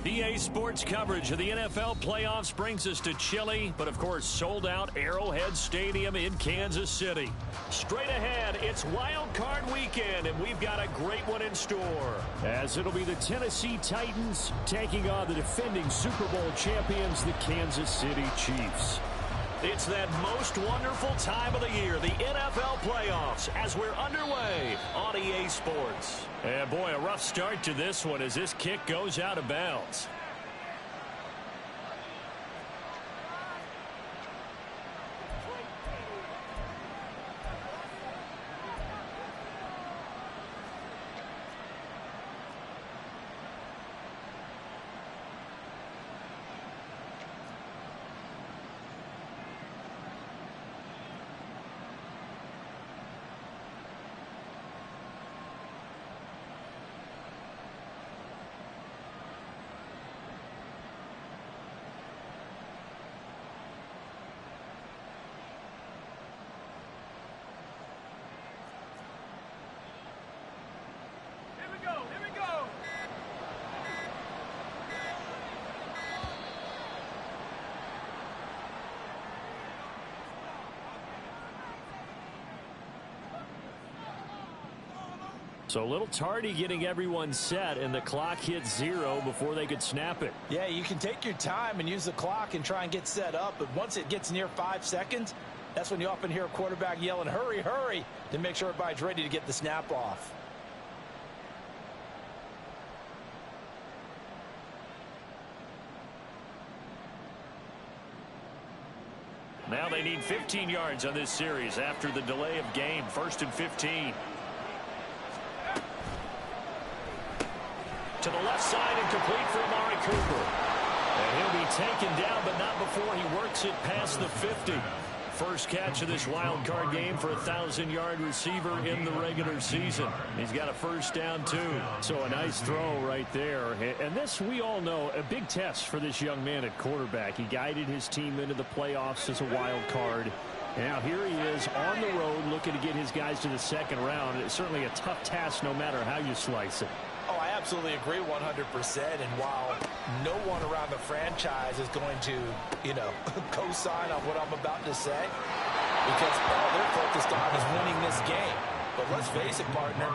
EA Sports coverage of the NFL playoffs brings us to chilly, but of course sold out Arrowhead Stadium in Kansas City. Straight ahead, it's Wild Card Weekend, and we've got a great one in store. As it'll be the Tennessee Titans taking on the defending Super Bowl champions, the Kansas City Chiefs. It's that most wonderful time of the year, the NFL playoffs, as we're underway on EA Sports. And boy, a rough start to this one as this kick goes out of bounds. So a little tardy getting everyone set, and the clock hit 0 before they could snap it. Yeah, you can take your time and use the clock and try and get set up, but once it gets near 5 seconds, that's when you often hear a quarterback yelling, hurry, hurry, to make sure everybody's ready to get the snap off. Now they need 15 yards on this series after the delay of game. 1st and 15. To the left side and complete for Amari Cooper. And he'll be taken down, but not before he works it past the 50. First catch of this wild card game for a 1,000-yard receiver in the regular season. He's got a first down, too. So a nice throw right there. And this, we all know, a big test for this young man at quarterback. He guided his team into the playoffs as a wild card. And now here he is on the road looking to get his guys to the second round. It's certainly a tough task no matter how you slice it. Oh, I absolutely agree 100%. And while no one around the franchise is going to, co-sign on what I'm about to say, because all they're focused on is winning this game. But let's face it, partner,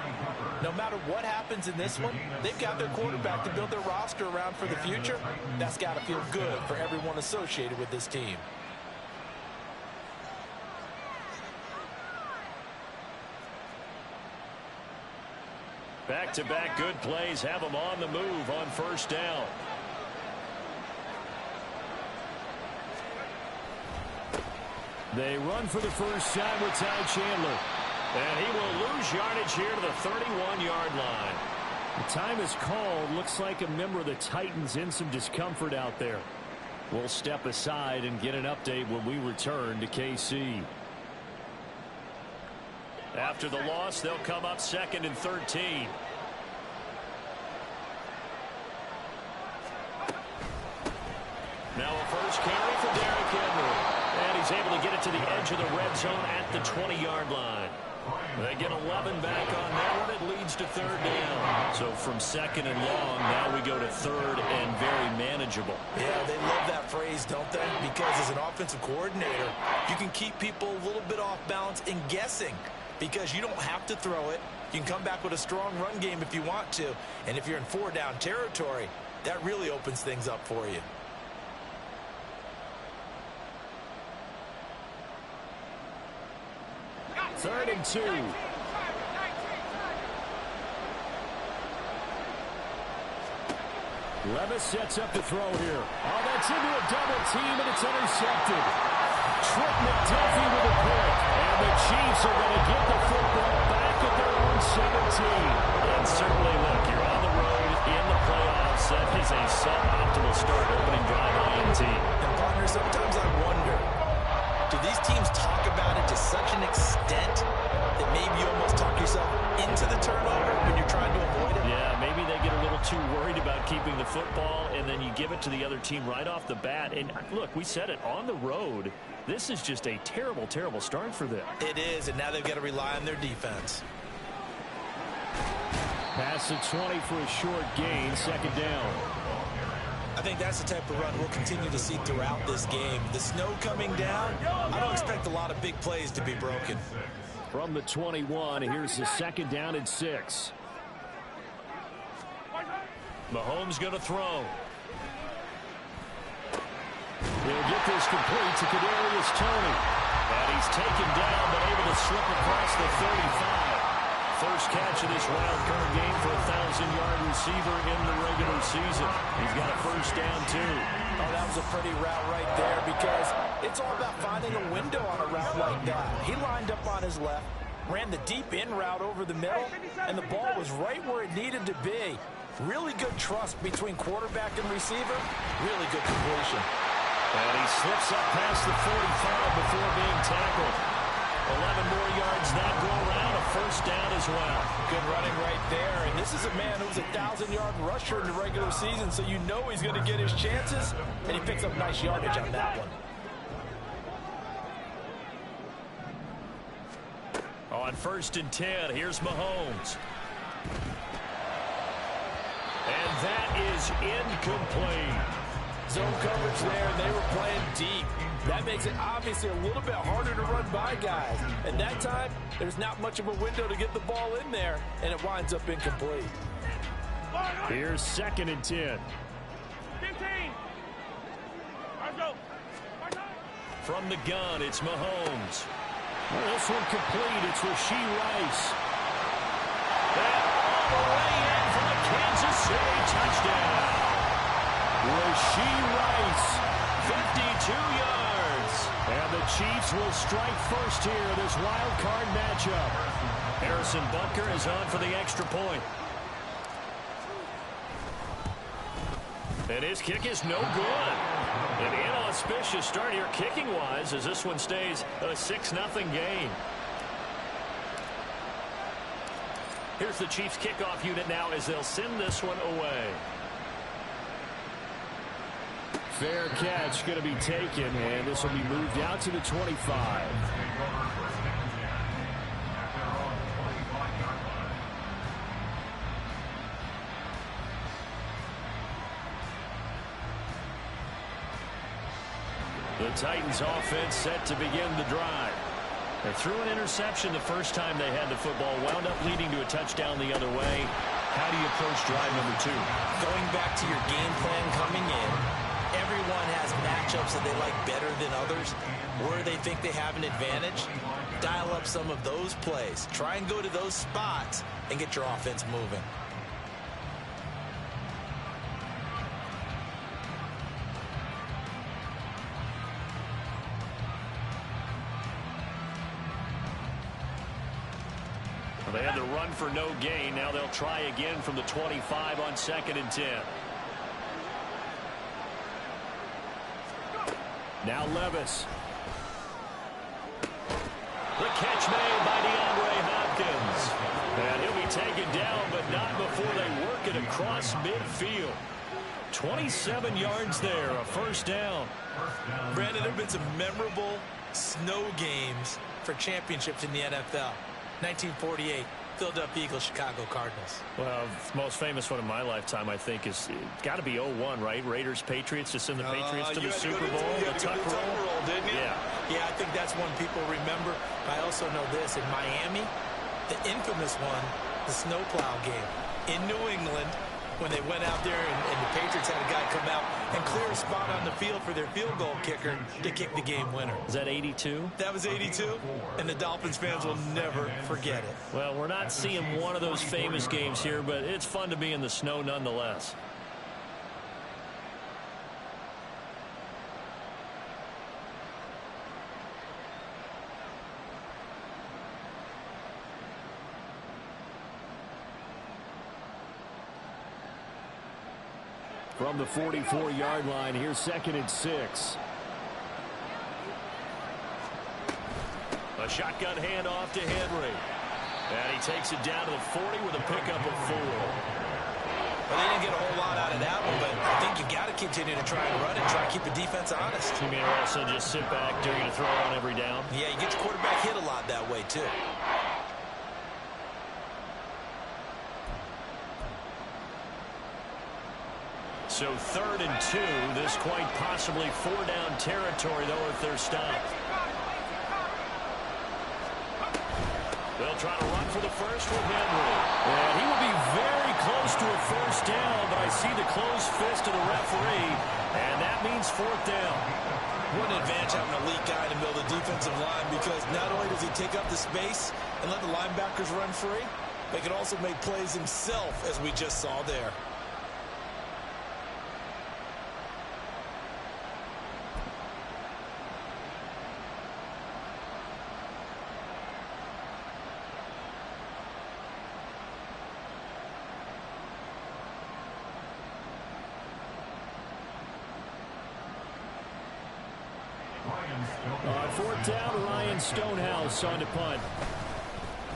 no matter what happens in this one, they've got their quarterback to build their roster around for the future. That's got to feel good for everyone associated with this team. Back-to-back good plays have them on the move on first down. They run for the first time with Ty Chandler. And he will lose yardage here to the 31-yard line. The time is called. Looks like a member of the Titans in some discomfort out there. We'll step aside and get an update when we return to KC. After the loss, they'll come up 2nd and 13. Now a first carry for Derrick Henry. And he's able to get it to the edge of the red zone at the 20-yard line. They get 11 back on that one. It leads to 3rd down. So from 2nd and long, now we go to 3rd and very manageable. Yeah, they love that phrase, don't they? Because as an offensive coordinator, you can keep people a little bit off balance and guessing. Because you don't have to throw it. You can come back with a strong run game if you want to. And if you're in 4-down territory, that really opens things up for you. Third and 2. Levis sets up the throw here. Oh, that's into a double team, and it's intercepted. Trent McDuffie with a pick. And the Chiefs are going to get the football back at their own 17. And certainly, look, you're on the road in the playoffs. That is a suboptimal start, opening drive INT. And, partner, sometimes I wonder, do these teams talk about it to such an extent that maybe you almost talk yourself into the turnover when you're trying to avoid it? Yeah, maybe they get a little too worried about keeping the football, and then you give it to the other team right off the bat. And look, we said it, on the road, this is just a terrible, terrible start for them. It is, and now they've got to rely on their defense. Pass at 20 for a short gain, 2nd down. think that's the type of run we'll continue to see throughout this game. The snow coming down, I don't expect a lot of big plays to be broken. From the 21, here's the second down and 6. Mahomes going to throw. He'll get this complete to Kadarius Toney. And he's taken down, but able to slip across the 35. First catch of this wild card game for a 1,000-yard receiver in the regular season. He's got a first down, too. Oh, that was a pretty route right there because it's all about finding a window on a route like that. He lined up on his left, ran the deep in route over the middle, and the ball was right where it needed to be. Really good trust between quarterback and receiver. Really good completion. And he slips up past the 45 before being tackled. 11 more yards that go around, a first down as well. Good running right there. And this is a man who's a 1,000-yard rusher in the regular season, so you know he's going to get his chances. And he picks up nice yardage on that one. On first and 10, here's Mahomes. And that is incomplete. Zone coverage there, and they were playing deep. That makes it obviously a little bit harder to run by guys. At that time, there's not much of a window to get the ball in there, and it winds up incomplete. Here's second and 10. 15. Let's go. From the gun, it's Mahomes. Well, this one complete. It's Rashee Rice. And all the way in for the Kansas City touchdown. Rashee Rice, 52 yards. And the Chiefs will strike first here in this wild card matchup. Harrison Butker is on for the extra point. And his kick is no good. An inauspicious start here kicking-wise as this one stays a 6-0 game. Here's the Chiefs kickoff unit now as they'll send this one away. Fair catch going to be taken, and this will be moved out to the 25. The Titans offense set to begin the drive. They threw an interception the first time they had the football, wound up leading to a touchdown the other way. How do you approach drive number 2? Going back to your game plan coming in, everyone has matchups that they like better than others. Where they think they have an advantage, dial up some of those plays. Try and go to those spots and get your offense moving. They had to run for no gain. Now they'll try again from the 25 on second and 10. Now Levis. The catch made by DeAndre Hopkins. And he'll be taken down, but not before they work it across midfield. 27 yards there, a first down. Brandon, there have been some memorable snow games for championships in the NFL. 1948, Philadelphia Eagles, Chicago Cardinals. Well, the most famous one in my lifetime, I think, is got to be 01, right? Raiders, Patriots, to send the Patriots to the Super Bowl. The tuck roll, didn't you? Yeah, I think that's one people remember. I also know this. In Miami, the infamous one, the snowplow game. In New England, when they went out there and the Patriots had a guy come out and clear a spot on the field for their field goal kicker to kick the game winner. Is that 82? That was 82, and the Dolphins fans will never forget it. Well, we're not seeing one of those famous games here, but it's fun to be in the snow nonetheless. From the 44-yard line, here's second and 6. A shotgun handoff to Henry. And he takes it down to the 40 with a pickup of 4. Well, they didn't get a whole lot out of that one, but I think you got to continue to try and run it, try to keep the defense honest. You mean also just sit back, dare you to throw on every down? Yeah, you get your quarterback hit a lot that way, too. So 3rd and 2. This quite possibly 4-down territory, though, if they're stopped. They'll try to run for the first with Henry. And he will be very close to a first down, but I see the closed fist of the referee, and that means 4th down. What an advantage having an elite guy in the middle of the defensive line, because not only does he take up the space and let the linebackers run free, but he can also make plays himself, as we just saw there. On 4th down, Ryan Stonehouse on to punt.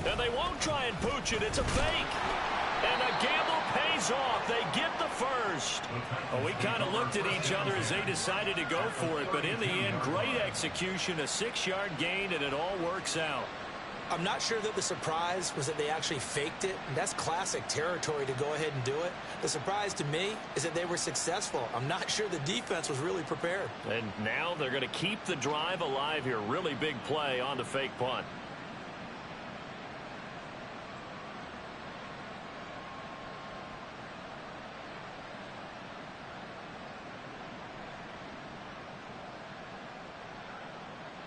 And they won't try and pooch it. It's a fake. And the gamble pays off. They get the first. Well, we kind of looked at each other as they decided to go for it. But in the end, great execution, a 6-yard gain, and it all works out. I'm not sure that the surprise was that they actually faked it. And that's classic territory to go ahead and do it. The surprise to me is that they were successful. I'm not sure the defense was really prepared. And now they're going to keep the drive alive here. Really big play on the fake punt.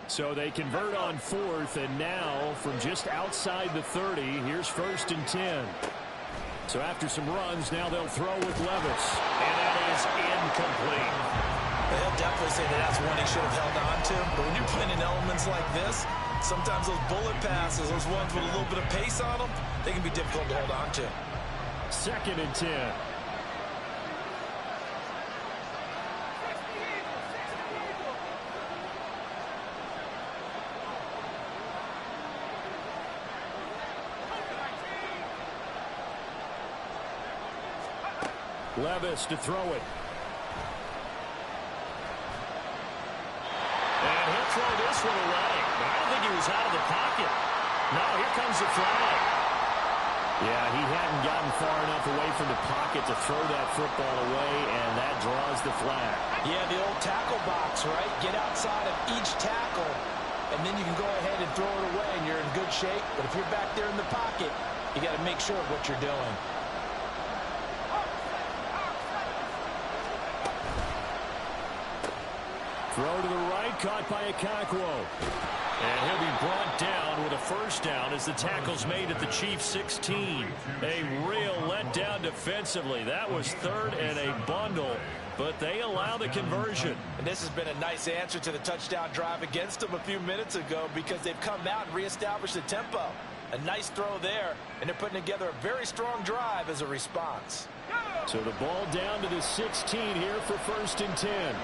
So they convert on 4th, and now from just outside the 30, here's 1st and 10. So after some runs, now they'll throw with Levis. And that is incomplete. They'll definitely say that that's one he should have held on to. But when you're playing in elements like this, sometimes those bullet passes, those ones with a little bit of pace on them, they can be difficult to hold on to. 2nd and 10. Levis to throw it. And he'll throw this one away. But I don't think he was out of the pocket. No, here comes the flag. Yeah, he hadn't gotten far enough away from the pocket to throw that football away, and that draws the flag. Yeah, the old tackle box, right? Get outside of each tackle, and then you can go ahead and throw it away, and you're in good shape. But if you're back there in the pocket, you got to make sure of what you're doing. Throw to the right, caught by Akakwo. And he'll be brought down with a first down as the tackle's made at the Chiefs' 16. A real letdown defensively. That was 3rd and a bundle, but they allow the conversion. And this has been a nice answer to the touchdown drive against them a few minutes ago, because they've come out and reestablished the tempo. A nice throw there, and they're putting together a very strong drive as a response. So the ball down to the 16 here for 1st and 10.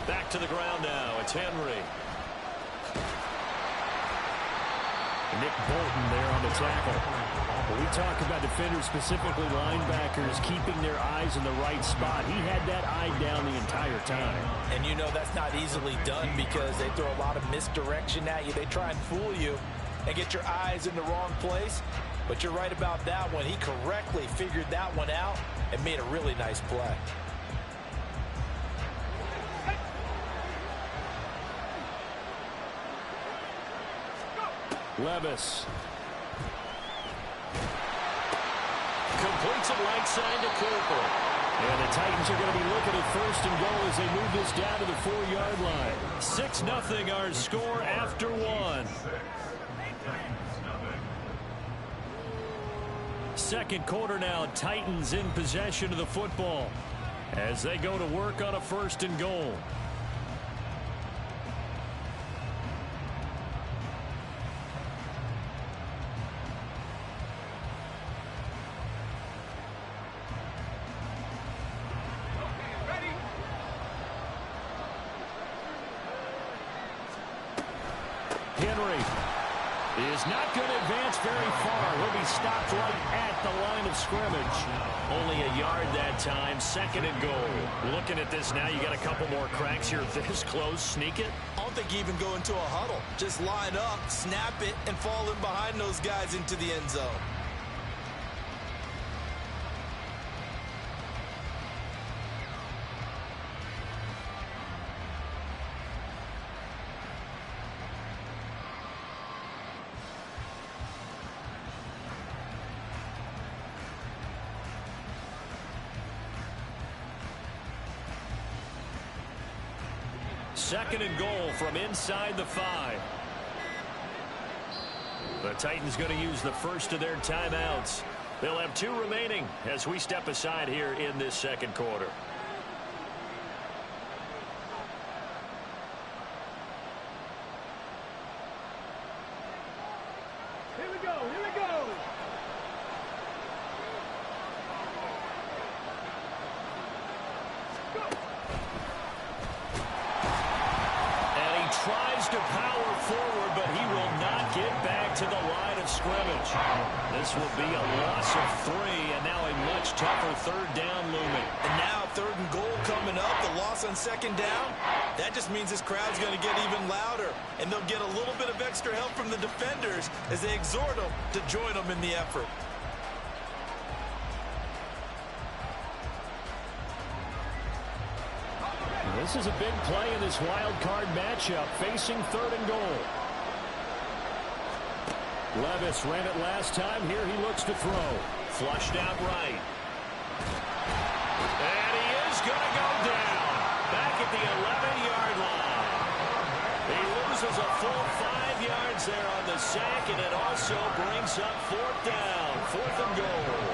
Back to the ground now. It's Henry. Nick Bolton there on the tackle. When we talk about defenders, specifically linebackers, keeping their eyes in the right spot, he had that eye down the entire time. And you know that's not easily done, because they throw a lot of misdirection at you. They try and fool you and get your eyes in the wrong place. But you're right about that one. He correctly figured that one out and made a really nice play. Levis. Completes it right side to Cooper. And the Titans are going to be looking at 1st and goal as they move this down to the 4-yard line. 6-0 our score after 1. Second quarter now, Titans in possession of the football as they go to work on a 1st and goal. Henry is not going to advance very far. He'll be stopped right at the line of scrimmage. Only a yard that time, 2nd and goal. Looking at this now, you got a couple more cracks here this close. Sneak it. I don't think you even go into a huddle. Just line up, snap it, and fall in behind those guys into the end zone. Second and goal from inside the 5. The Titans going to use the first of their timeouts. They'll have 2 remaining as we step aside here in this second quarter. Here we go, here we go. Tries to power forward, but he will not get back to the line of scrimmage. This will be a loss of 3, and now a much tougher 3rd down looming. And now 3rd and goal coming up, the loss on 2nd down. That just means this crowd's going to get even louder, and they'll get a little bit of extra help from the defenders as they exhort them to join them in the effort. This is a big play in this wild card matchup, facing 3rd and goal. Levis ran it last time. Here he looks to throw. Flushed out right. And he is going to go down. Back at the 11-yard line. He loses a full 5 yards there on the sack, and it also brings up 4th down. 4th and goal.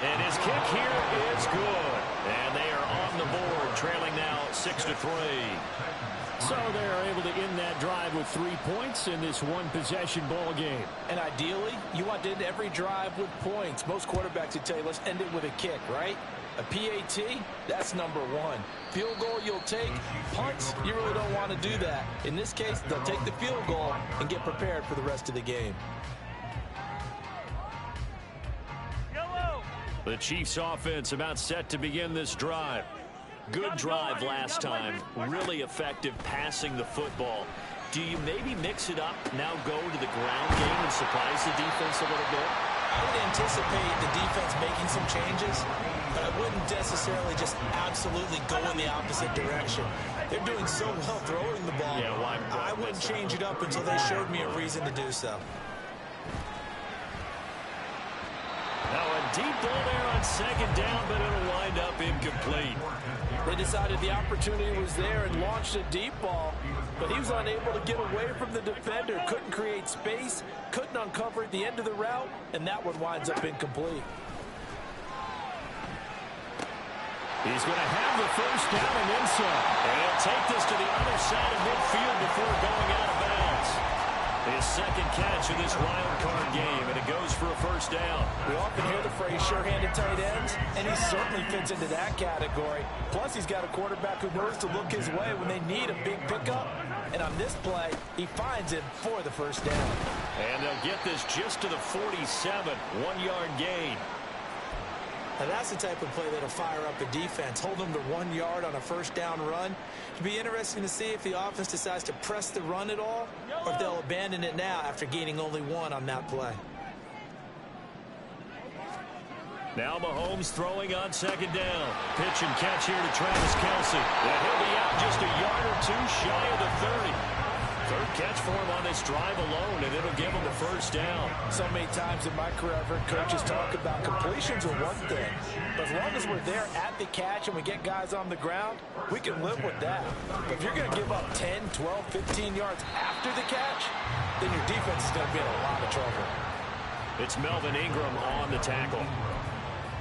And his kick here is good. And they are on the board, trailing now 6-3. So they're able to end that drive with 3 points in this one-possession ball game. And ideally, you want to end every drive with points. Most quarterbacks would tell you, let's end it with a kick, right? A PAT, that's number 1. Field goal you'll take. Punts, you really don't want to do that. In this case, they'll take the field goal and get prepared for the rest of the game. The Chiefs offense about set to begin this drive. Good drive last time. Really effective passing the football. Do you maybe mix it up, now go to the ground game and surprise the defense a little bit? I would anticipate the defense making some changes, but I wouldn't necessarily just absolutely go in the opposite direction. They're doing so well throwing the ball. Yeah, well, I wouldn't change it up until they showed me a reason to do so. Now a deep ball there on 2nd down, but it'll wind up incomplete. They decided the opportunity was there and launched a deep ball, but he was unable to get away from the defender. Couldn't create space, couldn't uncover at the end of the route, and that one winds up incomplete. He's going to have the 1st down and then some. And he'll take this to the other side of midfield before going out of bounds. His 2nd catch of this wild card game, and it goes for a 1st down. We often hear the phrase sure-handed tight ends, and he certainly fits into that category. Plus, he's got a quarterback who knows to look his way when they need a big pickup. And on this play, he finds him for the 1st down. And they'll get this just to the 47, 1-yard gain. Now that's the type of play that'll fire up a defense. Hold them to 1 yard on a 1st down run. It'll be interesting to see if the offense decides to press the run at all, or if they'll abandon it now after gaining only 1 on that play. Now Mahomes throwing on 2nd down. Pitch and catch here to Travis Kelce. And he'll be out just a yard or 2 shy of the 30. 3rd catch for him on this drive alone, and it'll give him the 1st down. So many times in my career, I've heard coaches talk about completions are one thing, but as long as we're there at the catch and we get guys on the ground, we can live with that. But if you're going to give up 10, 12, 15 yards after the catch, then your defense is going to be in a lot of trouble. It's Melvin Ingram on the tackle.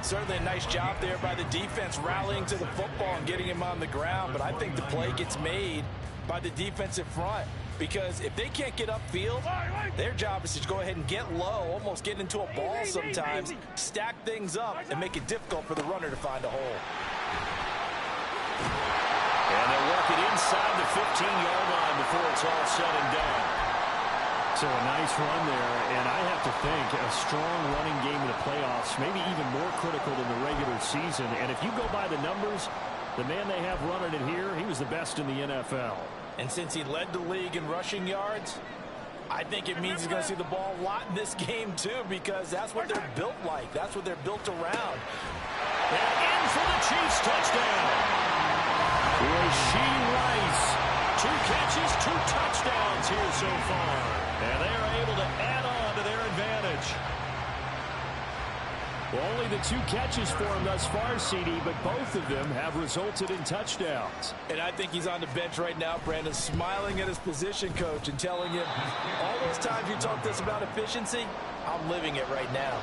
Certainly a nice job there by the defense rallying to the football and getting him on the ground, but I think the play gets made by the defensive front. Because if they can't get upfield, their job is to go ahead and get low, almost get into a ball sometimes, stack things up, and make it difficult for the runner to find a hole. And they work it inside the 15-yard line before it's all said and done. So a nice run there, and I have to think a strong running game in the playoffs, maybe even more critical than the regular season. And if you go by the numbers, the man they have running it here, he was the best in the NFL. And since he led the league in rushing yards, I think it means he's going to see the ball a lot in this game, too, because that's what they're built like. That's what they're built around. And in for the Chiefs touchdown. Rashee Rice. 2 catches, 2 touchdowns here so far. And they are able to add on to their advantage. Well, only the 2 catches for him thus far, CD, but both of them have resulted in touchdowns. And I think he's on the bench right now, Brandon, smiling at his position coach and telling him, all those times you talked to us about efficiency, I'm living it right now.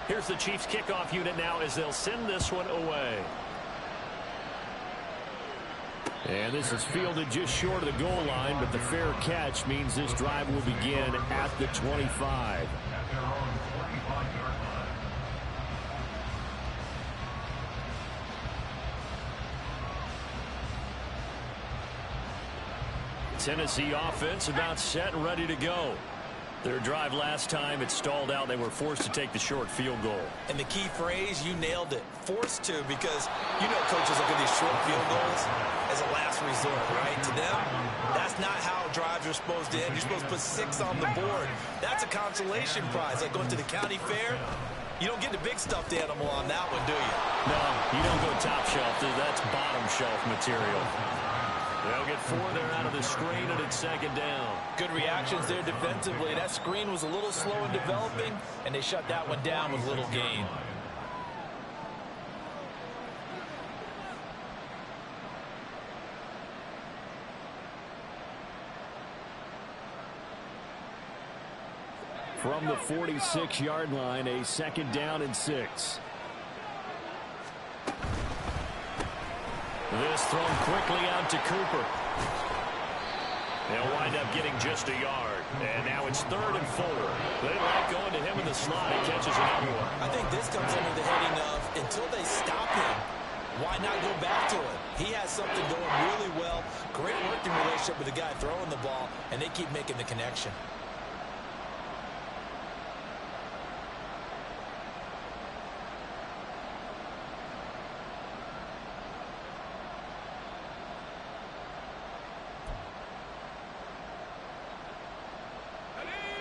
Here's the Chiefs kickoff unit now as they'll send this one away. And this is fielded just short of the goal line, but the fair catch means this drive will begin at the 25. Tennessee offense about set and ready to go. Their drive last time, it stalled out. They were forced to take the short field goal. And the key phrase, you nailed it. Forced to, because you know coaches look at these short field goals as a last resort, right? To them, that's not how drives are supposed to end. You're supposed to put 6 on the board. That's a consolation prize. Like going to the county fair, you don't get the big stuffed animal on that one, do you? No, you don't go top shelf. That's bottom shelf material. They'll get 4 there out of the screen, and it's 2nd down. Good reactions there defensively. That screen was a little slow in developing, and they shut that one down with little gain. From the 46-yard line, a 2nd down and 6. This thrown quickly out to Cooper. They'll wind up getting just a yard. And now it's 3rd and 4. They like going to him in the slot. He catches another one. I think this comes under the heading of, until they stop him, why not go back to him? He has something going really well. Great working relationship with the guy throwing the ball, and they keep making the connection.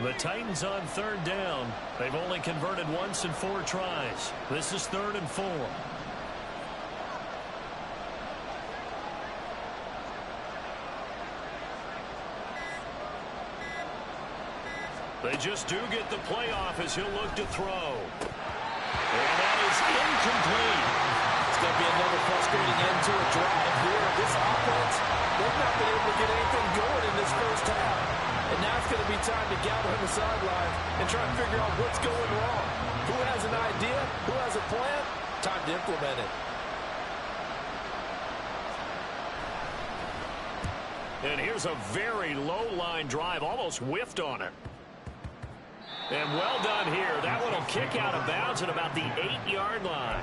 The Titans on 3rd down. They've only converted once in 4 tries. This is 3rd and 4. They just do get the playoff as he'll look to throw. And that is incomplete. It's going to be another frustrating end to a drive here. This offense, they've not been able to get anything going in this first half. And now it's going to be time to gather on the sideline and try and figure out what's going wrong. Who has an idea? Who has a plan? Time to implement it. And here's a very low-line drive, almost whiffed on it. And well done here. That one will kick out of bounds at about the 8-yard line.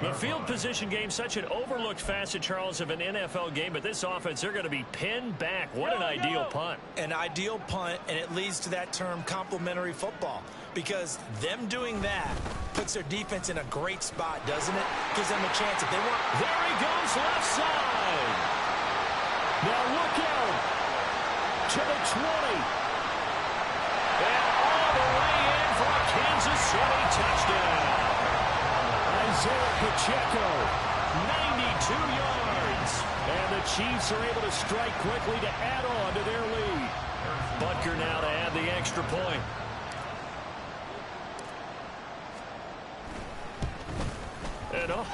The field position game, such an overlooked facet, Charles, of an NFL game, but this offense, they're going to be pinned back. What an ideal punt. An ideal punt, and it leads to that term complementary football, because them doing that puts their defense in a great spot, doesn't it? Gives them a chance if they want. There he goes, left side. Now look out to the 20. And all the way in for a Kansas City touchdown. Isaiah Pacheco, 92 yards. And the Chiefs are able to strike quickly to add on to their lead. Butker now to add the extra point. And oh,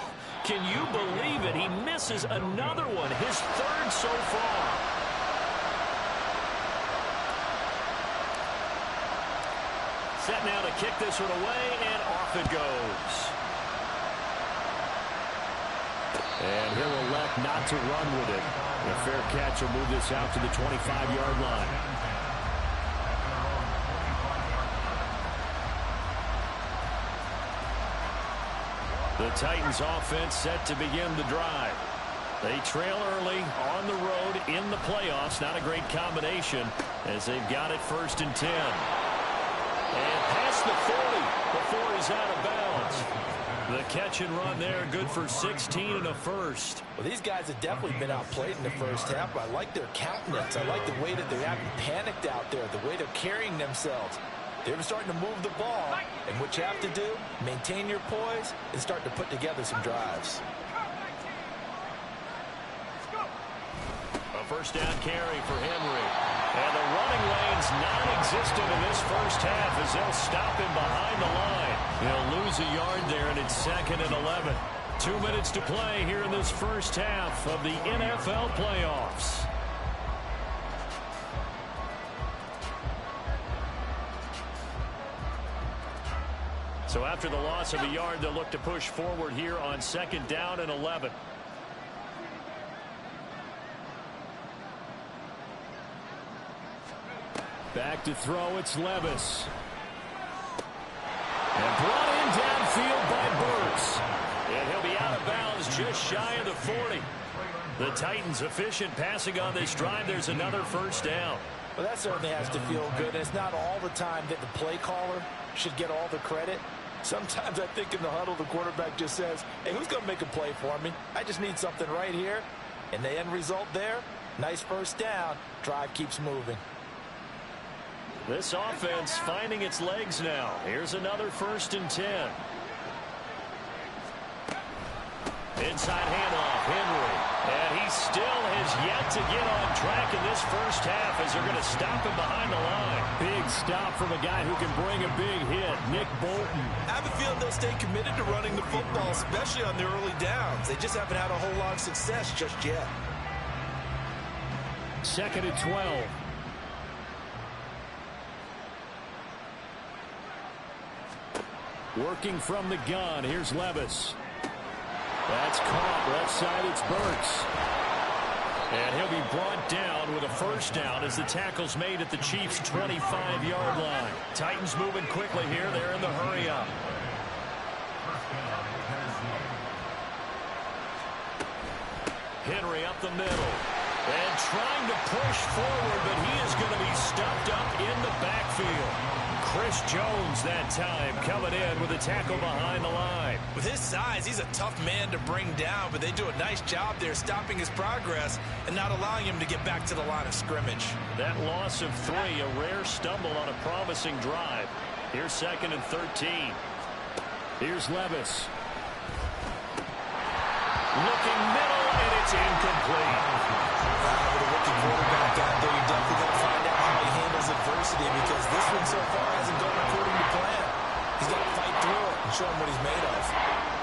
can you believe it? He misses another one, his 3rd so far. Set now to kick this one away, and off it goes. And he'll elect not to run with it. A fair catch will move this out to the 25-yard line. The Titans offense set to begin the drive. They trail early on the road in the playoffs. Not a great combination as they've got it 1st and 10. And past the 40 before he's out of bounds. The catch and run there, good for 16 and a first. Well, these guys have definitely been outplayed in the first half, but I like their countenance. I like the way that they haven't panicked out there, the way they're carrying themselves. They're starting to move the ball, and what you have to do, maintain your poise and start to put together some drives. A first down carry for Henry. And the running lane's non-existent in this first half as they'll stop him behind the line. He'll lose a yard there, and it's 2nd and 11. 2 minutes to play here in this first half of the NFL playoffs. So after the loss of a yard, they'll look to push forward here on 2nd down and 11. Back to throw, it's Levis. And brought in downfield by Burks. And he'll be out of bounds just shy of the 40. The Titans efficient passing on this drive. There's another first down. Well, that certainly has to feel good. It's not all the time that the play caller should get all the credit. Sometimes I think in the huddle, the quarterback just says, hey, who's going to make a play for me? I just need something right here. And the end result there, nice first down. Drive keeps moving. This offense finding its legs now. Here's another 1st and 10. Inside handoff, Henry. And he still has yet to get on track in this first half as they're going to stop him behind the line. Big stop from a guy who can bring a big hit, Nick Bolton. I have a feeling they'll stay committed to running the football, especially on the early downs. They just haven't had a whole lot of success just yet. 2nd and 12. Working from the gun, here's Levis. That's caught, left side, it's Burks. And he'll be brought down with a first down as the tackle's made at the Chiefs' 25-yard line. Titans moving quickly here, they're in the hurry up. Henry up the middle. And trying to push forward, but he is going to be stuffed up in the backfield. Chris Jones that time coming in with a tackle behind the line. With his size, he's a tough man to bring down, but they do a nice job there stopping his progress and not allowing him to get back to the line of scrimmage. That loss of 3, a rare stumble on a promising drive. Here's 2nd and 13. Here's Levis. Looking middle, and it's incomplete. With a rookie quarterback out there, you're definitely going to find out how he handles adversity because this one so far hasn't gone according to plan. He's got to fight through it and show him what he's made of.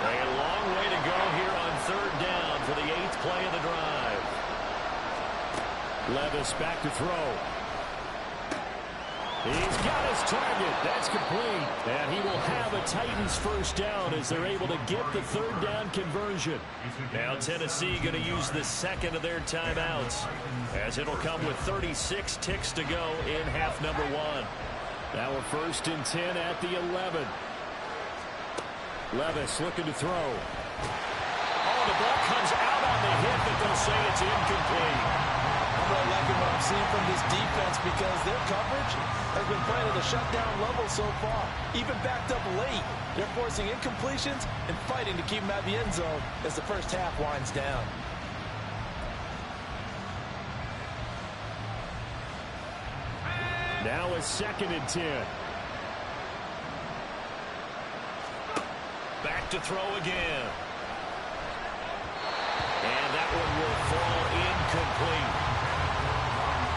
A long way to go here on 3rd down for the 8th play of the drive. Levis back to throw. He's got his target. That's complete. And he will have a Titans first down as they're able to get the 3rd down conversion. Now Tennessee going to use the 2nd of their timeouts as it'll come with 36 ticks to go in half number 1. Now we're 1st and 10 at the 11. Levis looking to throw. Oh, the ball comes out on the hit, but they'll say it's incomplete. I'm really liking what I'm seeing from this defense because their coverage has been playing at a shutdown level so far. Even backed up late, they're forcing incompletions and fighting to keep them out of the end zone as the first half winds down. Now a 2nd and 10. Back to throw again. And that one will fall incomplete.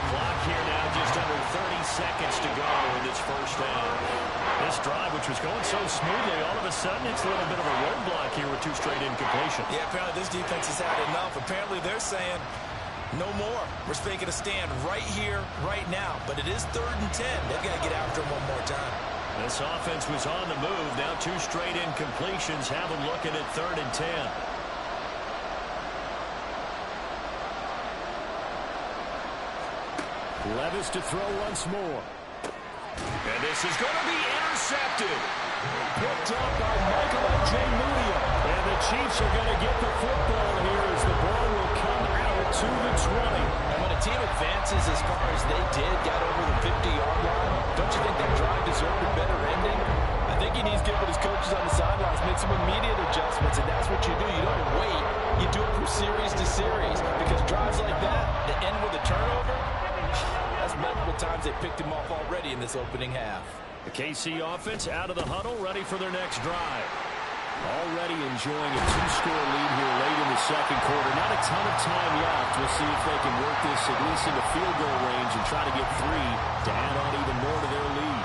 Clock here now just under 30 seconds to go in this first half. This drive, which was going so smoothly, all of a sudden it's a little bit of a roadblock here with 2 straight incompletions. Yeah, apparently this defense has had enough. Apparently they're saying no more. We're making a stand right here, right now. But it is 3rd and 10. They've got to get after him one more time. This offense was on the move. Now 2 straight incompletions have them looking at 3rd and 10. Levis to throw once more. And this is going to be intercepted. Picked up by Michael O.J. Mudia. And the Chiefs are going to get the football here as the ball will come out to the 20. And when a team advances as far as they did, got over the 50-yard line, don't you think that drive deserved a better ending? I think he needs to get with his coaches on the sidelines, make some immediate adjustments, and that's what you do. You don't wait. You do it from series to series, because drives like that end with a turnover, that's multiple times they picked him off already in this opening half. The KC offense out of the huddle, ready for their next drive. Already enjoying a 2-score lead here late in the second quarter. Not a ton of time left. We'll see if they can work this at least into field goal range and try to get 3 to add on even more to their lead.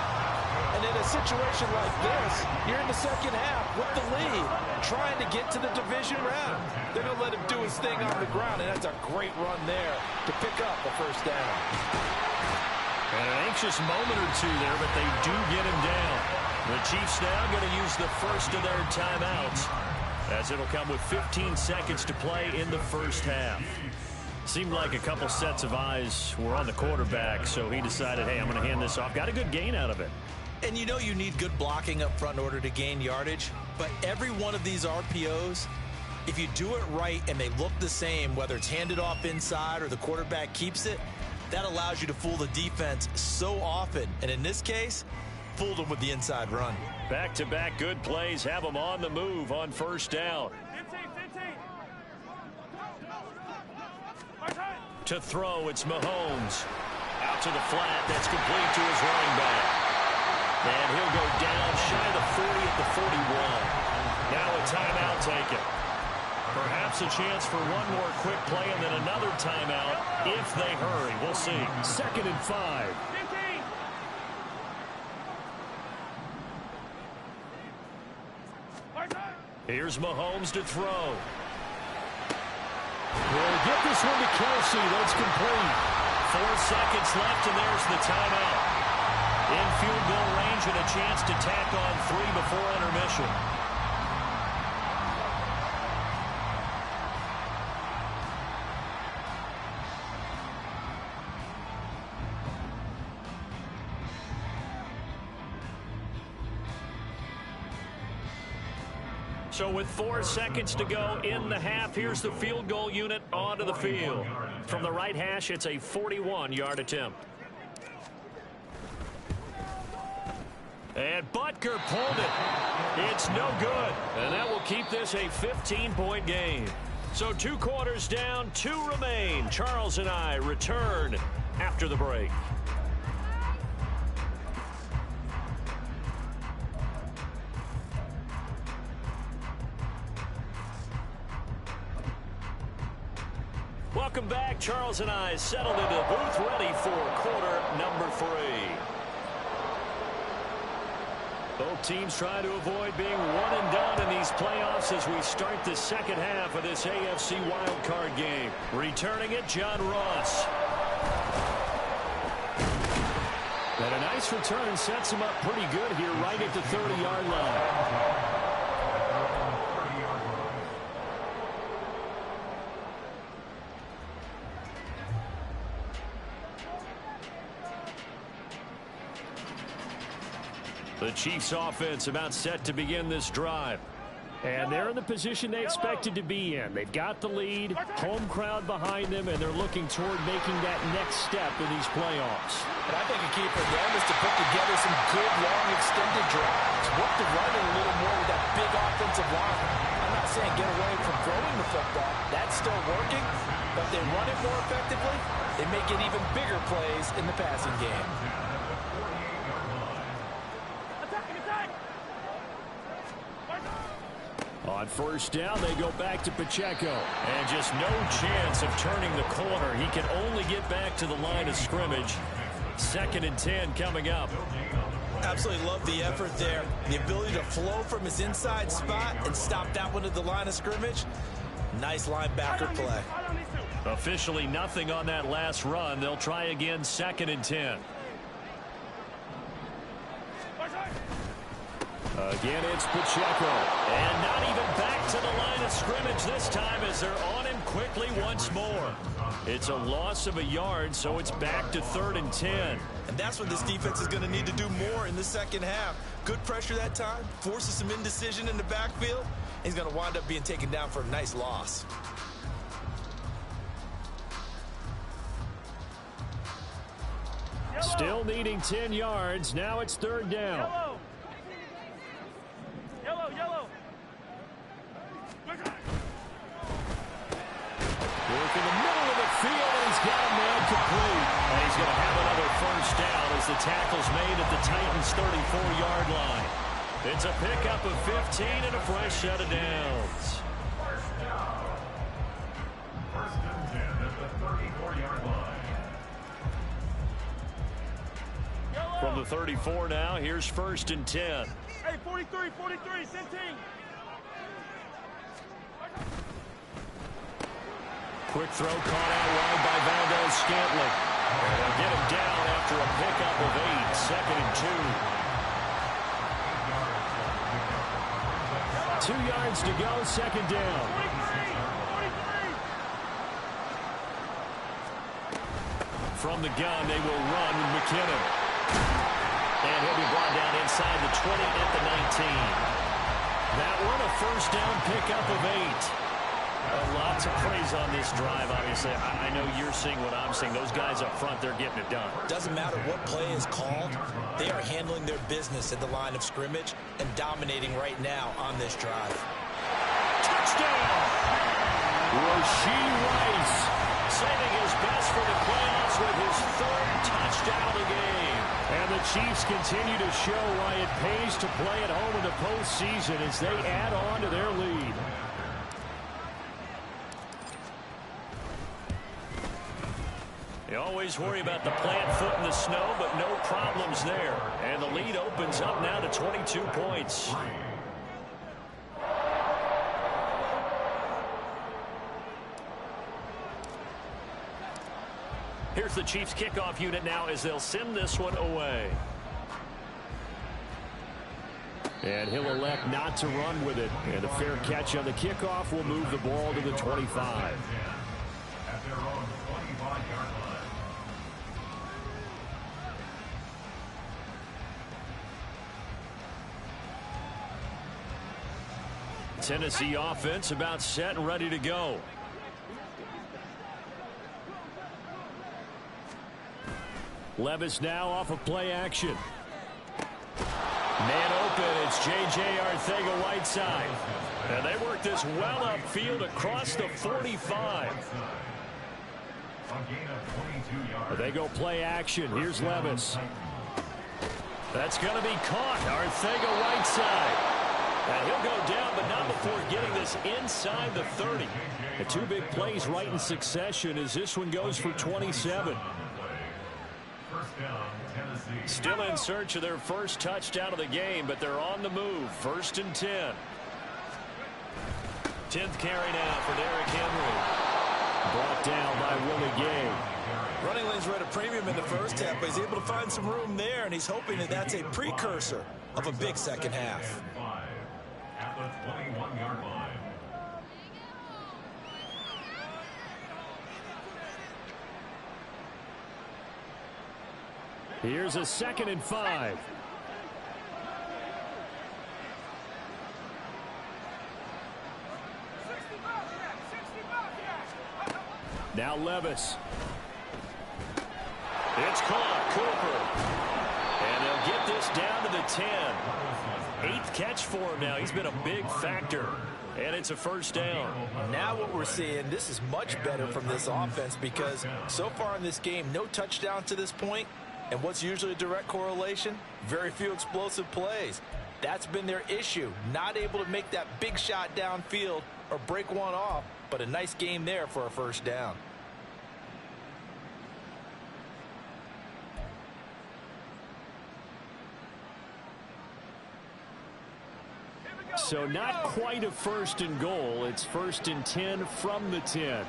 And in a situation like this, you're in the second half with the lead, trying to get to the division round. They're going to let him do his thing on the ground, and that's a great run there to pick up a first down. And an anxious moment or two there, but they do get him down. The Chiefs now going to use the first of their timeouts, as it'll come with 15 seconds to play in the first half. Seemed like a couple sets of eyes were on the quarterback, so he decided, hey, I'm going to hand this off. Got a good gain out of it. And you know you need good blocking up front in order to gain yardage, but every one of these RPOs, if you do it right and they look the same, whether it's handed off inside or the quarterback keeps it, that allows you to fool the defense so often. And in this case, fooled them with the inside run. Back-to-back good plays have them on the move on first down. 15. To throw, it's Mahomes. Out to the flat, that's complete to his running back. And he'll go down shy of the 40 at the 41. Now a timeout taken. Perhaps a chance for one more quick play and then another timeout if they hurry. We'll see. 2nd and 5. 15. Here's Mahomes to throw. We'll get this one to Kelsey. That's complete. 4 seconds left, and there's the timeout. In field goal range and a chance to tack on 3 before intermission. So with 4 seconds to go in the half, here's the field goal unit onto the field. From the right hash, it's a 41-yard attempt. And Butker pulled it. It's no good. And that will keep this a 15-point game. So 2 quarters down, 2 remain. Charles and I return after the break. Welcome back. Charles and I settled into the booth, ready for quarter number 3. Both teams try to avoid being one and done in these playoffs as we start the second half of this AFC wildcard game. Returning it, John Ross. And a nice return sets him up pretty good here right at the 30-yard line. The Chiefs offense about set to begin this drive. And they're in the position they expected to be in. They've got the lead, home crowd behind them, and they're looking toward making that next step in these playoffs. And I think a key for them is to put together some good, long, extended drives. Work the run a little more with that big offensive line. I'm not saying get away from throwing the football. That's still working. But if they run it more effectively, they make it even bigger plays in the passing game. On first down, they go back to Pacheco. And just no chance of turning the corner. He can only get back to the line of scrimmage. 2nd and 10 coming up. Absolutely love the effort there. The ability to flow from his inside spot and stop that one at the line of scrimmage. Nice linebacker play. Officially nothing on that last run. They'll try again, 2nd and 10. Again, it's Pacheco. And not even back to the line of scrimmage this time as they're on him quickly once more. It's a loss of a yard, so it's back to 3rd and 10. And that's what this defense is going to need to do more in the second half. Good pressure that time, forces some indecision in the backfield. He's going to wind up being taken down for a nice loss. Still needing 10 yards. Now it's 3rd down. Yellow. Work in the middle of the field, and he's got a man complete. And he's going to have another 1st down as the tackle's made at the Titans' 34-yard line. It's a pickup of 15 and a fresh set of downs. First and 10 at the 34-yard line. From the 34 now, here's 1st and 10. Hey, 43, send team. Quick throw caught out wide by Valdez-Scantling. And they'll get him down after a pickup of 8, 2nd and 2. 2 yards to go, 2nd down. 43. From the gun, they will run with McKinnon. And he'll be brought down inside the 20 at the 19. That one a 1st down pickup of 8. Lots of praise on this drive, obviously. I know you're seeing what I'm seeing. Those guys up front, they're getting it done. Doesn't matter what play is called. They are handling their business at the line of scrimmage and dominating right now on this drive. Touchdown! Rashee Rice saving his best for the playoffs with his 3rd touchdown of the game. And the Chiefs continue to show why it pays to play at home in the postseason as they add on to their lead. You always worry about the plant foot in the snow, but no problems there. And the lead opens up now to 22 points. Here's the Chiefs kickoff unit now as they'll send this one away. And he'll elect not to run with it. And a fair catch on the kickoff will move the ball to the 25. At their own 25-yard line. Tennessee offense about set and ready to go. Levis now off of play action. Man open, it's J.J. Arcega-Whiteside. And they work this well upfield across the 45. They go play action. Here's Levis. That's going to be caught. Arcega-Whiteside. And he'll go down, but not before getting this inside the 30. The 2 big plays right in succession as this one goes for 27. Still in search of their 1st touchdown of the game, but they're on the move. 1st and 10. 10th carry now for Derrick Henry. Brought down by Willie Gay. Running lanes were at a premium in the 1st half, but he's able to find some room there, and he's hoping that that's a precursor of a big second half. At the 21-yard line. Here's a 2nd and 5. Now Levis. It's caught. Cooper. And they'll get this down to the 10. 8th catch for him now. He's been a big factor. And it's a 1st down. Now what we're seeing, this is much better from this offense because so far in this game, no touchdowns to this point. And what's usually a direct correlation? Very few explosive plays. That's been their issue. Not able to make that big shot downfield or break one off, but a nice game there for a 1st down. So not quite a 1st and goal. It's 1st and 10 from the 10.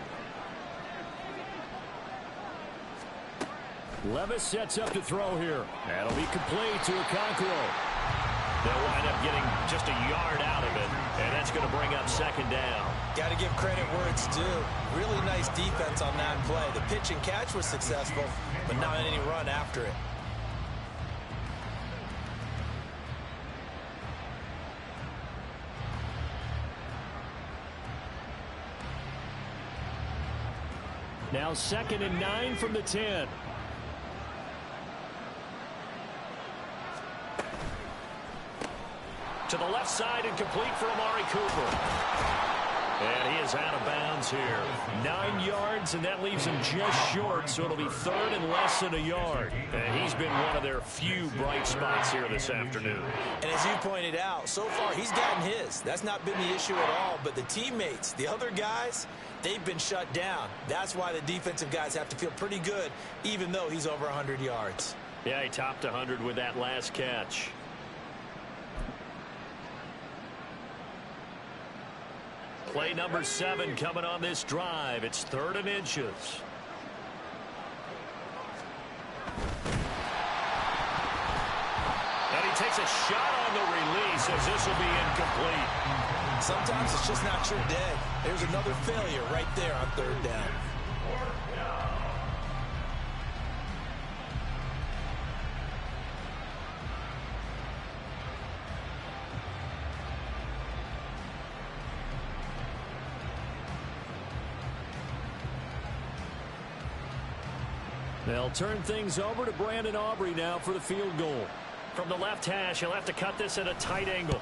Levis sets up to throw here. That'll be complete to Okonkwo. They'll wind up getting just a yard out of it, and that's going to bring up second down. Got to give credit where it's due. Really nice defense on that play. The pitch and catch was successful, but not any run after it. Now 2nd and 9 from the 10. To the left side and complete for Amari Cooper. And he is out of bounds here. 9 yards, and that leaves him just short, so it'll be 3rd and less than a yard. And he's been one of their few bright spots here this afternoon. And as you pointed out, so far he's gotten his. That's not been the issue at all, but the teammates, the other guys, they've been shut down. That's why the defensive guys have to feel pretty good, even though he's over 100 yards. Yeah, he topped 100 with that last catch. Play number 7 coming on this drive. It's 3rd and inches. And he takes a shot on the release as this will be incomplete. Sometimes it's just not your day. There's another failure right there on 3rd down. They'll turn things over to Brandon Aubrey now for the field goal. From the left hash, he'll have to cut this at a tight angle.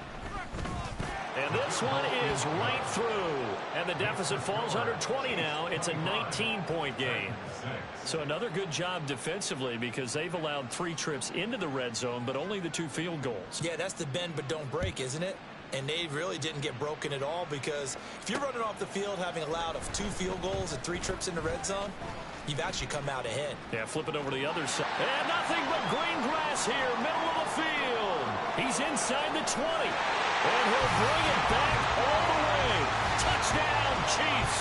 And this one is right through. And the deficit falls under 20 now. It's a 19-point game. So another good job defensively because they've allowed 3 trips into the red zone, but only the 2 field goals. Yeah, that's the bend but don't break, isn't it? And they really didn't get broken at all because if you're running off the field having allowed 2 field goals and 3 trips in the red zone, you've actually come out ahead. Yeah, flip it over to the other side. And nothing but green grass here, middle of the field. He's inside the 20. And he'll bring it back all the way. Touchdown, Chiefs.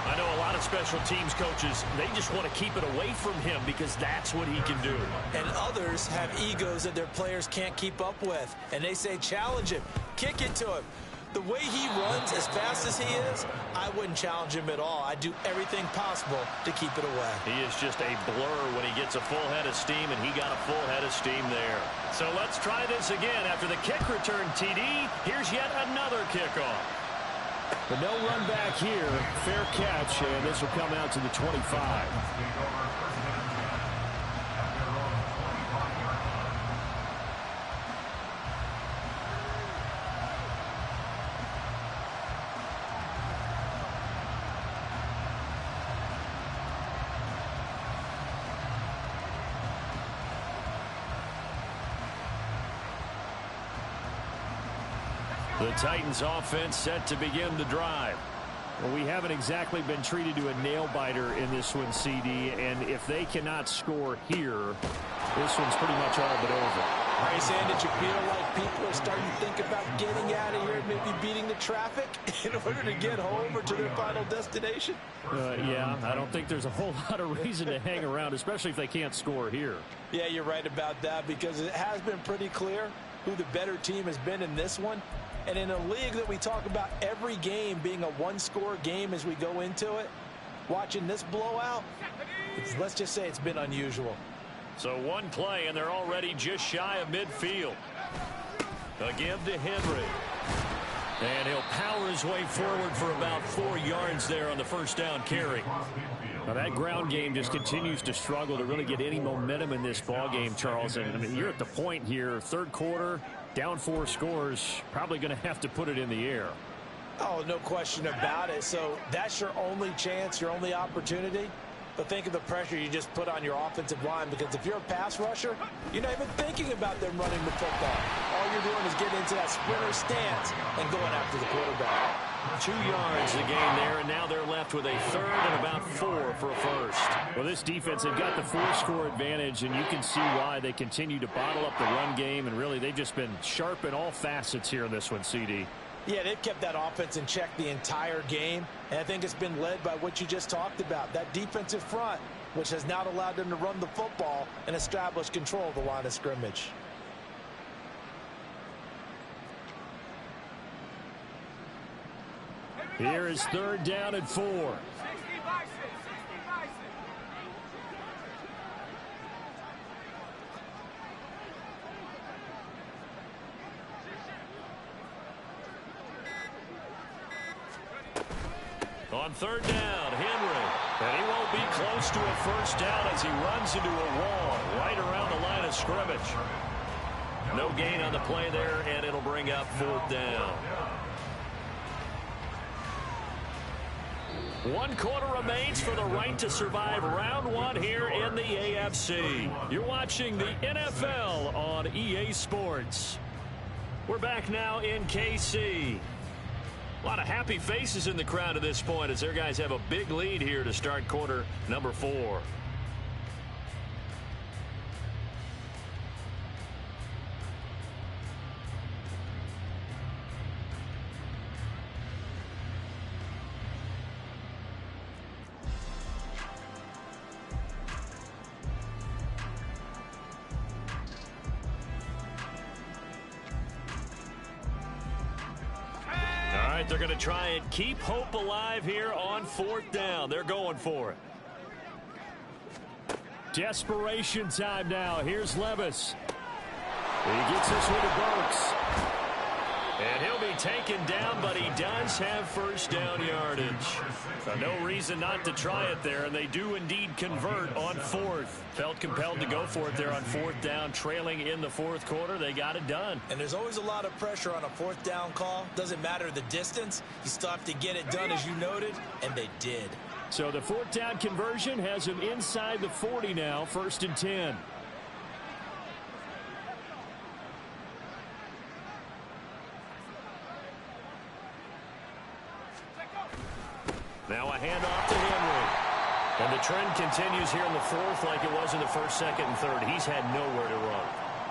I know a lot of special teams coaches, they just want to keep it away from him because that's what he can do. And others have egos that their players can't keep up with. And they say, challenge him, kick it to him. The way he runs as fast as he is, I wouldn't challenge him at all. I'd do everything possible to keep it away. He is just a blur when he gets a full head of steam, and he got a full head of steam there. So let's try this again. After the kick return TD, here's yet another kickoff. But no run back here. Fair catch, and this will come out to the 25. The Titans offense set to begin the drive. Well, we haven't exactly been treated to a nail-biter in this one, CD, and if they cannot score here, this one's pretty much all but over. Are you saying that you feel like people are starting to think about getting out of here and maybe beating the traffic in order to get home or to their final destination? Yeah, I don't think there's a whole lot of reason to hang around, especially if they can't score here. Yeah, you're right about that because it has been pretty clear who the better team has been in this one. And in a league that we talk about every game being a one-score game as we go into it, watching this blowout, let's just say it's been unusual. So one play, and they're already just shy of midfield. A give to Henry. And he'll power his way forward for about 4 yards there on the first down carry. Now that ground game just continues to struggle to really get any momentum in this ball game, Charles. And I mean, you're at the point here, third quarter, down 4 scores, probably going to have to put it in the air. Oh, no question about it. So that's your only chance, your only opportunity. But think of the pressure you just put on your offensive line, because if you're a pass rusher, you're not even thinking about them running the football. All you're doing is getting into that sprinter stance and going after the quarterback. 2 yards the gain there, and now they're left with a third and about 4 for a first. Well, this defense, they've got the 4-score advantage, and you can see why they continue to bottle up the run game, and really they've just been sharp in all facets here in this one, CD. Yeah, they've kept that offense in check the entire game, and I think it's been led by what you just talked about, that defensive front, which has not allowed them to run the football and establish control of the line of scrimmage. Here is 3rd down and 4. On 3rd down, Henry. And he won't be close to a 1st down as he runs into a wall right around the line of scrimmage. No gain on the play there, and it'll bring up 4th down. 1 quarter remains for the right to survive round 1 here in the AFC. You're watching the NFL on EA Sports. We're back now in KC. A lot of happy faces in the crowd at this point as their guys have a big lead here to start quarter number 4. They're going to try and keep hope alive here on 4th down. They're going for it. Desperation time now. Here's Levis. He gets this one to Burks. And he'll be taken down, but he does have 1st down yardage. So no reason not to try it there, and they do indeed convert on 4th. Felt compelled to go for it there on 4th down, trailing in the 4th quarter. They got it done. And there's always a lot of pressure on a 4th down call. Doesn't matter the distance. You still have to get it done, as you noted, and they did. So the 4th down conversion has him inside the 40 now, 1st and 10. Now a handoff to Henry. And the trend continues here in the 4th like it was in the 1st, 2nd, and 3rd. He's had nowhere to run.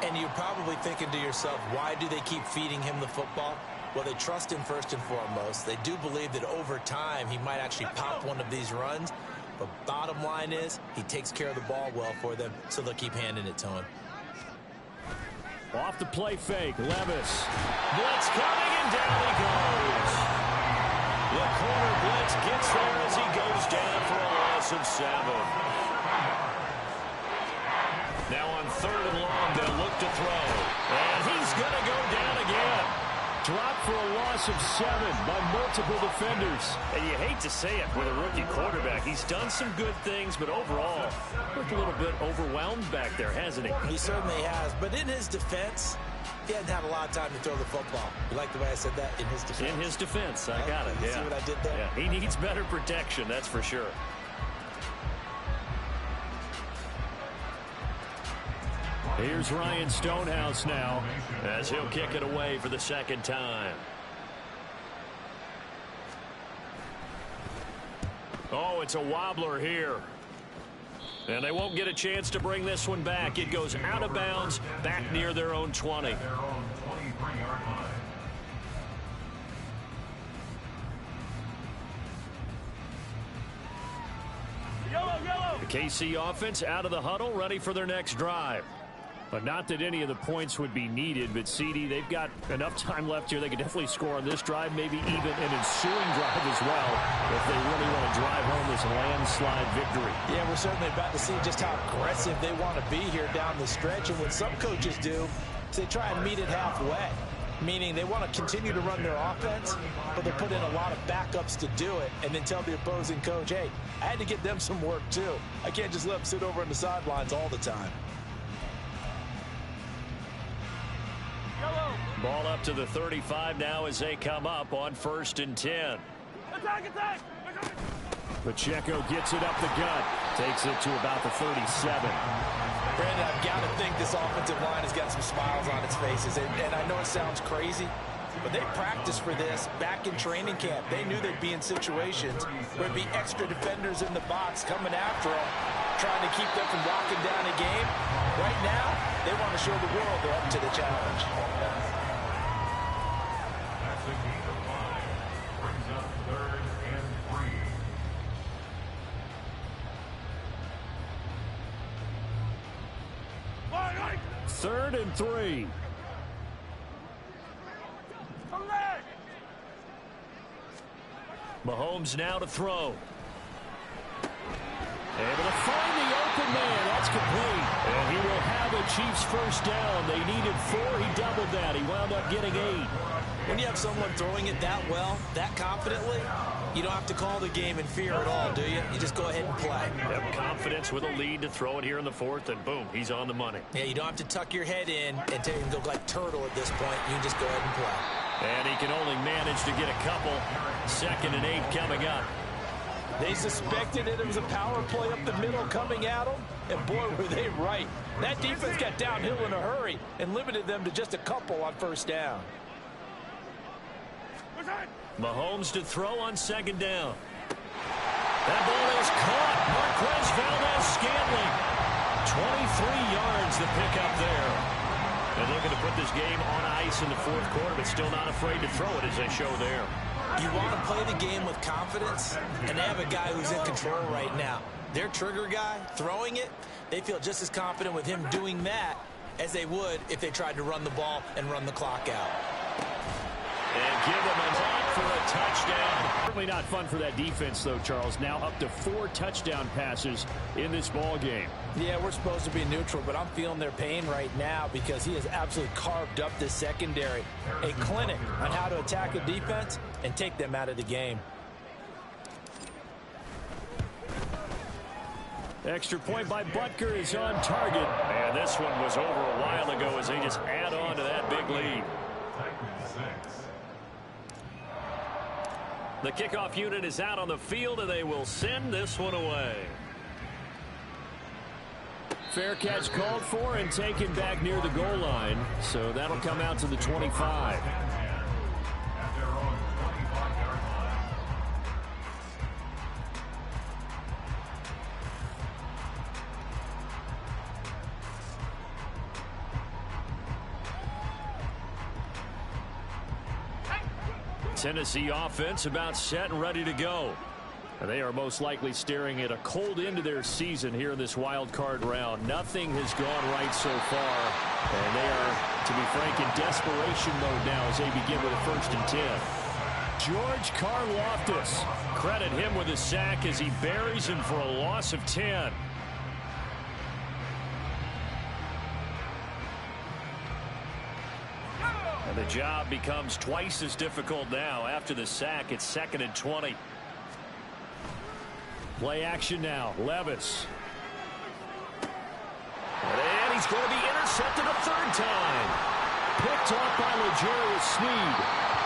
And you're probably thinking to yourself, why do they keep feeding him the football? Well, they trust him first and foremost. They do believe that over time he might actually pop one of these runs. But bottom line is he takes care of the ball well for them, so they'll keep handing it to him. Off the play fake, Levis. Blitz coming, and down he goes. The corner blitz gets there as he goes down for a loss of 7. Now on 3rd and long, they'll look to throw. And he's going to go down again. Dropped for a loss of 7 by multiple defenders. And you hate to say it with a rookie quarterback. He's done some good things, but overall, looked a little bit overwhelmed back there, hasn't he? He certainly has. But in his defense, he hadn't had a lot of time to throw the football. You like the way I said that? In his defense. In his defense. I got it. You yeah. see what I did there? Yeah. He needs better protection, that's for sure. Here's Ryan Stonehouse now as he'll kick it away for the 2nd time. Oh, it's a wobbler here. And they won't get a chance to bring this one back. It goes out of bounds back near their own 20. The KC offense out of the huddle, ready for their next drive. But not that any of the points would be needed, but CD, they've got enough time left here. They could definitely score on this drive, maybe even an ensuing drive as well, if they really want to drive home this landslide victory. Yeah, we're certainly about to see just how aggressive they want to be here down the stretch. And what some coaches do is they try and meet it halfway, meaning they want to continue to run their offense, but they put in a lot of backups to do it, and then tell the opposing coach, hey, I had to get them some work too. I can't just let them sit over on the sidelines all the time. Ball up to the 35 now as they come up on 1st and 10. Attack, attack! Pacheco gets it up the gut. Takes it to about the 37. Brandon, I've got to think this offensive line has got some smiles on its faces. And I know it sounds crazy, but they practiced for this back in training camp. They knew they'd be in situations where there'd be extra defenders in the box coming after them, trying to keep them from locking down a game. Right now, they want to show the world they're up to the challenge. That's a gain of 5. Brings up 3rd and 3. 3rd and 3. Mahomes now to throw. Able to find the open man. That's complete. And he will have a Chiefs first down. They needed 4. He doubled that. He wound up getting 8. When you have someone throwing it that well, that confidently, you don't have to call the game in fear at all, do you? You just go ahead and play. Have confidence with a lead to throw it here in the 4th, and boom, he's on the money. Yeah, you don't have to tuck your head in and tell you to go like turtle at this point. You can just go ahead and play. And he can only manage to get a couple. 2nd and 8 coming up. They suspected it was a power play up the middle coming at them, and boy, were they right. That defense got downhill in a hurry and limited them to just a couple on first down. Mahomes to throw on 2nd down. That ball is caught. Marquez Valdez-Scantling. 23 yards the pickup there. And looking to put this game on ice in the 4th quarter, but still not afraid to throw it as they show there. You want to play the game with confidence, and they have a guy who's in control right now. Their trigger guy throwing it, they feel just as confident with him doing that as they would if they tried to run the ball and run the clock out. And give them a shot for a touchdown. Certainly not fun for that defense, though, Charles. Now up to 4 touchdown passes in this ball game. Yeah, we're supposed to be neutral, but I'm feeling their pain right now because he has absolutely carved up this secondary. A clinic on how to attack a defense and take them out of the game. Extra point by Butker is on target. And this one was over a while ago as they just add on to that big lead. The kickoff unit is out on the field, and they will send this one away. Fair catch called for and taken back near the goal line. So that'll come out to the 25. Tennessee offense about set and ready to go. And they are most likely staring at a cold end to their season here in this wild card round. Nothing has gone right so far. And they are, to be frank, in desperation mode now as they begin with a 1st and 10. George Karlaftis. Credit him with a sack as he buries him for a loss of 10. And the job becomes twice as difficult now. After the sack, it's 2nd and 20. Play action now. Levis. And he's going to be intercepted a 3rd time. Picked off by L'Jarius Sneed.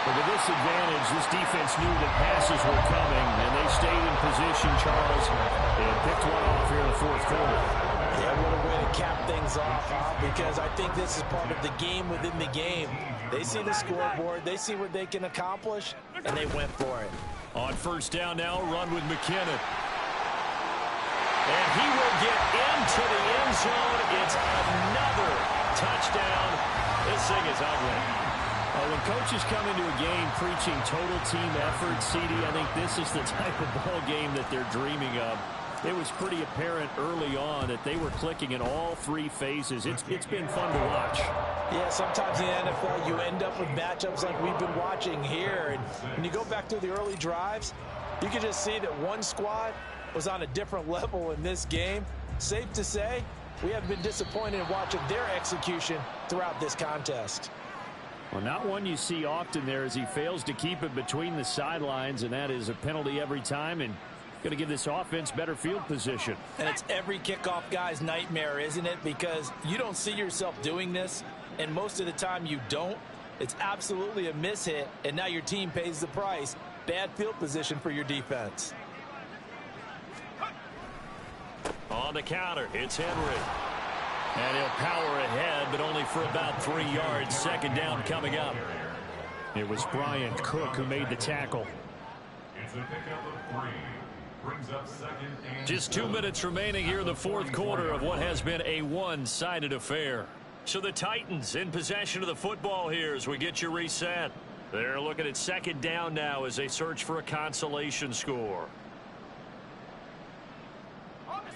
But with this advantage, this defense knew that passes were coming, and they stayed in position, Charles, and picked one off here in the 4th quarter. Yeah, what a way to cap things off, huh? Because I think this is part of the game within the game. They see the scoreboard, they see what they can accomplish, and they went for it. On 1st down now, run with McKinnon. And he will get into the end zone. It's another touchdown. This thing is ugly. When coaches come into a game preaching total team effort, CD, I think this is the type of ball game that they're dreaming of. It was pretty apparent early on that they were clicking in all 3 phases. It's been fun to watch. Yeah, sometimes in the NFL you end up with matchups like we've been watching here. And when you go back to the early drives, you can just see that one squad was on a different level in this game. Safe to say, we haven't been disappointed in watching their execution throughout this contest. Well, not one you see often there as he fails to keep it between the sidelines, and that is a penalty every time, and going to give this offense better field position. And it's every kickoff guy's nightmare, isn't it? Because you don't see yourself doing this, and most of the time you don't. It's absolutely a mishit, and now your team pays the price. Bad field position for your defense. On the counter, it's Henry. And he'll power ahead, but only for about 3 yards. 2nd down coming up. It was Bryant Cook who made the tackle. It's a pickup of 3. Brings up 2nd and Just 2 minutes remaining here in the 4th quarter of what has been a one-sided affair. So the Titans in possession of the football here as we get you reset. They're looking at 2nd down now as they search for a consolation score.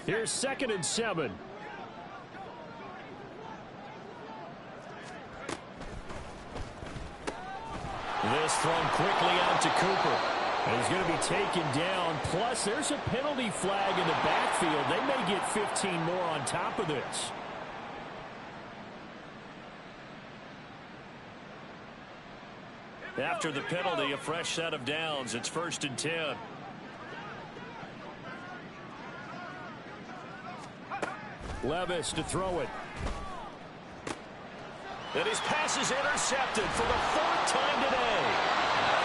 Here's 2nd and 7. This thrown quickly out to Cooper. And he's going to be taken down. Plus, there's a penalty flag in the backfield. They may get 15 more on top of this. After the penalty, a fresh set of downs. It's 1st and 10. Levis to throw it. And his pass is intercepted for the 4th time today.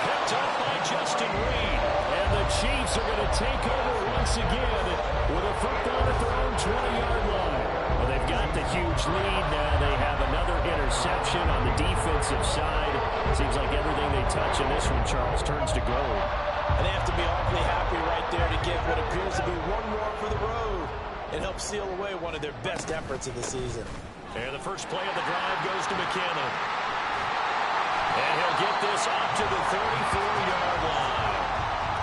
Picked up by Justin Reed. And the Chiefs are going to take over once again with a football at their own 20-yard line. Well, they've got the huge lead now. They have another interception on the defensive side. Seems like everything they touch in this one, Charles, turns to gold. And they have to be awfully happy right there to get what appears to be one more for the road and help seal away one of their best efforts of the season. And the first play of the drive goes to McKinnon. And he'll get this up to the 34-yard line.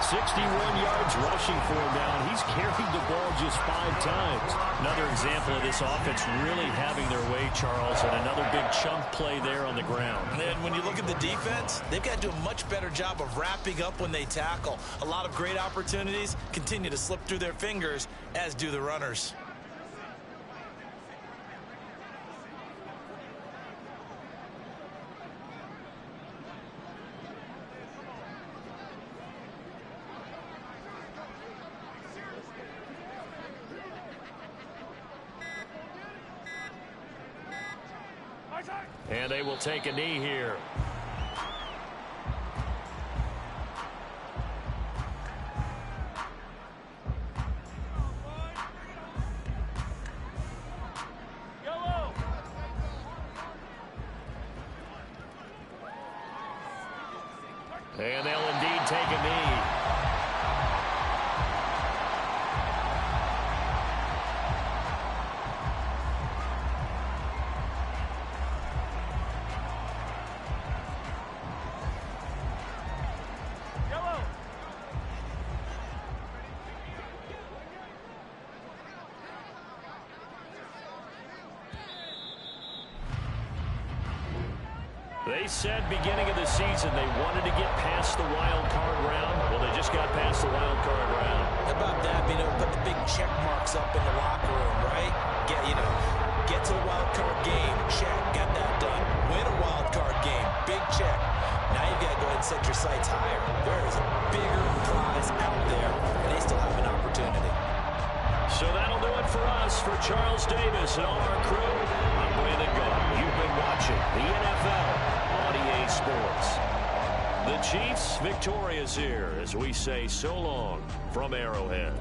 61 yards rushing for him now, and he's carried the ball just 5 times. Another example of this offense really having their way, Charles, and another big chunk play there on the ground. And when you look at the defense, they've got to do a much better job of wrapping up when they tackle. A lot of great opportunities continue to slip through their fingers, as do the runners. And they will take a knee here. Yellow. And they'll indeed take a knee. They said beginning of the season they wanted to get past the wild card round. Well, they just got past the wild card round. How about that? Put the big check marks up in the locker room, right? Get to the wild card game. Check. Got that done. Win a wild card game. Big check. Now you've got to go ahead and set your sights higher. There is a bigger prize out there, and they still have an opportunity. So that'll do it for us. For Charles Davis and all our crew, I'm Brandon Gaudin. You've been watching the NFL on EA Sports. The Chiefs victorious here as we say so long from Arrowhead.